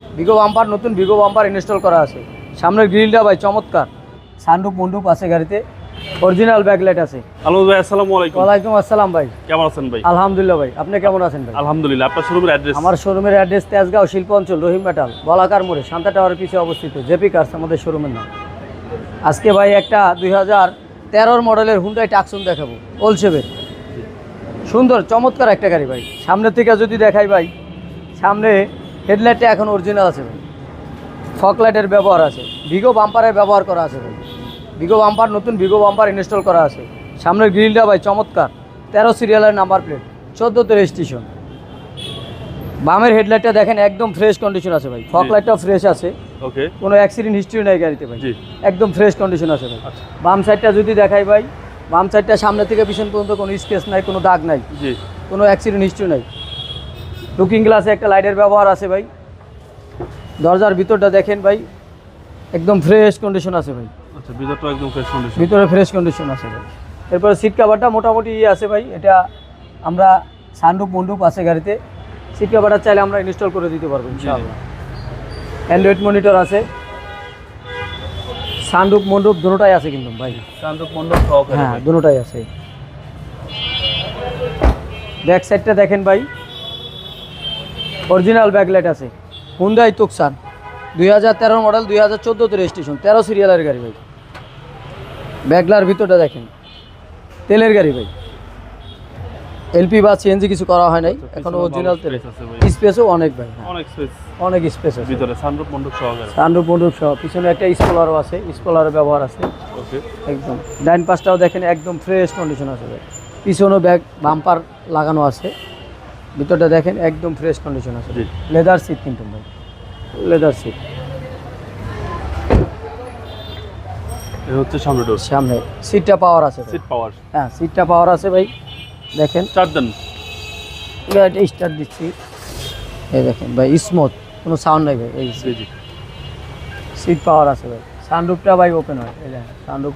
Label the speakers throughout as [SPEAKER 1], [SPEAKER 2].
[SPEAKER 1] বিগো bumper, নতুন বিগো bumper install করা আছে। সামনের গ্রিলটা ভাই চমৎকার, সানরুফ মন্ডুপ আছে গাড়িতে, অরিজিনাল ব্যাকলাইট আছে।
[SPEAKER 2] হ্যালো ভাই, আসসালামু আলাইকুম।
[SPEAKER 1] ওয়ালাইকুম আসসালাম ভাই,
[SPEAKER 2] কেমন আছেন ভাই?
[SPEAKER 1] আলহামদুলিল্লাহ ভাই, আপনি কেমন আছেন ভাই?
[SPEAKER 2] আলহামদুলিল্লাহ। আপনার শোরুমের অ্যাড্রেস?
[SPEAKER 1] আমার শোরুমের অ্যাড্রেস তেজগাঁও শিল্প অঞ্চল, রহিম মেটাল, বলাকার মোড়ে, শান্তা টাওয়ারের পিছিয়ে অবস্থিত। জেপি কার্স আমাদের শোরুমের নাম। আজকে ভাই একটা 2013 মডেলের হুন্ডাই টাকসুন দেখাবো, ওল্ড শেপের। সুন্দর চমৎকার একটা গাড়ি ভাই। সামনের থেকে যদি দেখাই ভাই, সামনে হেডলাইটটা এখন অরিজিনাল আছে ভাই, ফগ লাইটের ব্যবহার আছে, বিগো বাম্পারের ব্যবহার করা আছে ভাই। বিগো বাম্পার, নতুন বিগো বাম্পার ইনস্টল করা আছে। সামনের গ্রিলটা ভাই চমৎকার, 13 সিরিয়ালের নাম্বার প্লেট, 14তে রেজিস্ট্রেশন। বামের হেডলাইটটা দেখেন একদম ফ্রেশ কন্ডিশন আছে ভাই, ফগ লাইটটাও ফ্রেশ আছে।
[SPEAKER 2] ওকে,
[SPEAKER 1] কোনো অ্যাক্সিডেন্ট হিস্ট্রি নাই গাড়িতে ভাই,
[SPEAKER 2] জি
[SPEAKER 1] একদম ফ্রেশ কন্ডিশন আছে ভাই।
[SPEAKER 2] আচ্ছা,
[SPEAKER 1] বাম সাইডটা যদি দেখাই ভাই, বাম সাইডটা সামনে থেকে পিছন পর্যন্ত কোনো স্কেচ নাই, কোনো দাগ নাই,
[SPEAKER 2] জি
[SPEAKER 1] কোনো অ্যাক্সিডেন্ট হিস্ট্রি নাই। লুকিং গ্লাসে একটা লাইটের ব্যবহার আছে ভাই। দরজার ভিতরটা দেখেন ভাই, একদম ফ্রেশ কন্ডিশন আছে ভাই,
[SPEAKER 2] আচ্ছা, ভিতরটা একদম ফ্রেশ কন্ডিশন।
[SPEAKER 1] ভিতরে ফ্রেশ কন্ডিশন আছে ভাই। এরপরে সিট কাভারটা মোটামুটি আছে ভাই, এটা আমরা সানরুফ মন্ডুপ আছে গাড়িতে, সিট কাভারটা চাইলে আমরা ইনস্টল করে দিতে পারবো ইনশাআল্লাহ। অ্যান্ড্রয়েড মনিটর আছে, সানরুফ মন্ডুপ দুটোটাই আছে কিন্তু ভাই,
[SPEAKER 2] সানরুফ মন্ডপ সহকারে।
[SPEAKER 1] হ্যাঁ দুটোটাই আছে। ব্যাক সাইডটা দেখেন ভাই, অরিজিনাল ব্যাকলাইট আছে, হুন্ডাই তুকসান, 2013 মডেল, 2014তে রেজিস্ট্রেশন, 13 সিরিয়ালের গাড়ি ভাই। ব্যাগলার ভিতরটা দেখেন, তেলের গাড়ি ভাই, এলপি বা সিএনজি কিছু করা হয় নাই এখনো, অরিজিনাল তেল। স্পেসও অনেক ভাই, হ্যাঁ
[SPEAKER 2] অনেক স্পেস,
[SPEAKER 1] অনেক স্পেস আছে
[SPEAKER 2] ভিতরে সানরুফ মন্ডপ সহকারে।
[SPEAKER 1] সানরুফ মন্ডপ সহ। পিছনে একটা স্পলারও আছে, স্পলারের ব্যবহার আছে
[SPEAKER 2] ওকে,
[SPEAKER 1] একদম। ডাইন পাশটাও দেখেন একদম ফ্রেশ কন্ডিশন আছে ভাই, পিছনেও ব্যাগ বাম্পার লাগানো আছে, ভিতরটা দেখেন একদম ফ্রেশ কন্ডিশন আছে।
[SPEAKER 2] জি
[SPEAKER 1] লেদার সিট কিন্তু ভাই, লেদার সিট।
[SPEAKER 2] এই হচ্ছে সামনে ডোর,
[SPEAKER 1] সামনে সিটটা পাওয়ার আছে ভাই।
[SPEAKER 2] Seat power.
[SPEAKER 1] হ্যাঁ সিটটা পাওয়ার আছে ভাই, দেখেন।
[SPEAKER 2] স্টার্ট দেন।
[SPEAKER 1] গাড়িটা স্টার্ট দিচ্ছি, এই দেখেন ভাই, স্মুথ, কোনো সাউন্ড নাই ভাই। এই
[SPEAKER 2] জি জি,
[SPEAKER 1] সিট পাওয়ার আছে ভাই। সানরুফটা ভাই ওপেন হয়, এই দেখেন সানরুফ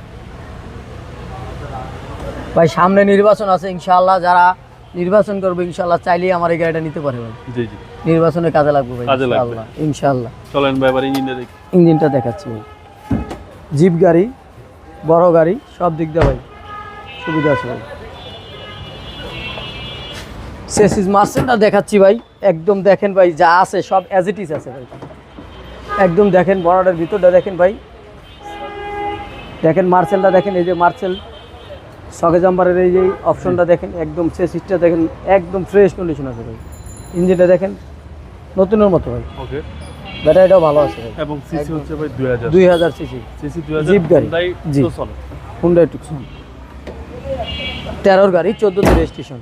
[SPEAKER 1] ভাই। সামনে নির্বাচন আছে ইনশাআল্লাহ, যারা নির্বাচন করবে ইনশাআল্লাহ চাইলেই আমার এই গাড়িটা নিতে পারে ভাই,
[SPEAKER 2] জি জি,
[SPEAKER 1] নির্বাচনে কাজে লাগবে ভাই
[SPEAKER 2] কাজে লাগবে।
[SPEAKER 1] ইনশাআল্লাহ ইনশাআল্লাহ।
[SPEAKER 2] চলেন ভাই এবার ইঞ্জিনটা দেখি।
[SPEAKER 1] ইঞ্জিনটা দেখাচ্ছি ভাই, জিপ গাড়ি, বড় গাড়ি, সব দিক দিয়ে ভাই সুবিধা আছে ভাই। সেসিস মার্সেলটা দেখাচ্ছি ভাই, একদম দেখেন ভাই, যা আছে সব অ্যাজ ইট ইজ আছে ভাই, একদম দেখেন। বর্ডারের ভিতরটা দেখেন ভাই, দেখেন মার্সেলটা দেখেন, এই যে মার্সেল সকে জাম্পারের এই যে অপশনটা দেখেন, একদম সেসিসটা দেখেন একদম ফ্রেশ কন্ডিশন আছে ভাই। ইঞ্জিনটা দেখেন নতুনের মতো ভাই,
[SPEAKER 2] ওকে,
[SPEAKER 1] ব্যাটারিটাও ভালো আছে ভাই।
[SPEAKER 2] এবং সিসি হচ্ছে ভাই 2000
[SPEAKER 1] 2000 সিসি
[SPEAKER 2] সিসি 2000
[SPEAKER 1] জিপ গাড়ি, জি
[SPEAKER 2] Tucson।
[SPEAKER 1] হুন্ডাই টুকসন, 13 গাড়ি, 14তে রেজিস্ট্রেশন।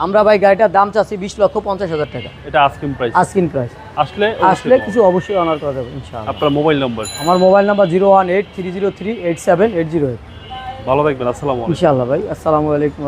[SPEAKER 1] আমরা ভাই গাড়িটার দাম চাচ্ছি 20,50,000 টাকা,
[SPEAKER 2] এটা আস্কিং প্রাইস।
[SPEAKER 1] Asking price.
[SPEAKER 2] আসলে
[SPEAKER 1] আসলে কিছু অবশ্যই অনার করা যাবে ইনশাআল্লাহ।
[SPEAKER 2] আপনার মোবাইল নাম্বার?
[SPEAKER 1] আমার মোবাইল নাম্বার 01830387808।
[SPEAKER 2] ভালো থাকবেন, আসসালামু আলাইকুম।
[SPEAKER 1] ইনশাআল্লাহ ভাই, আসসালামু আলাইকুম।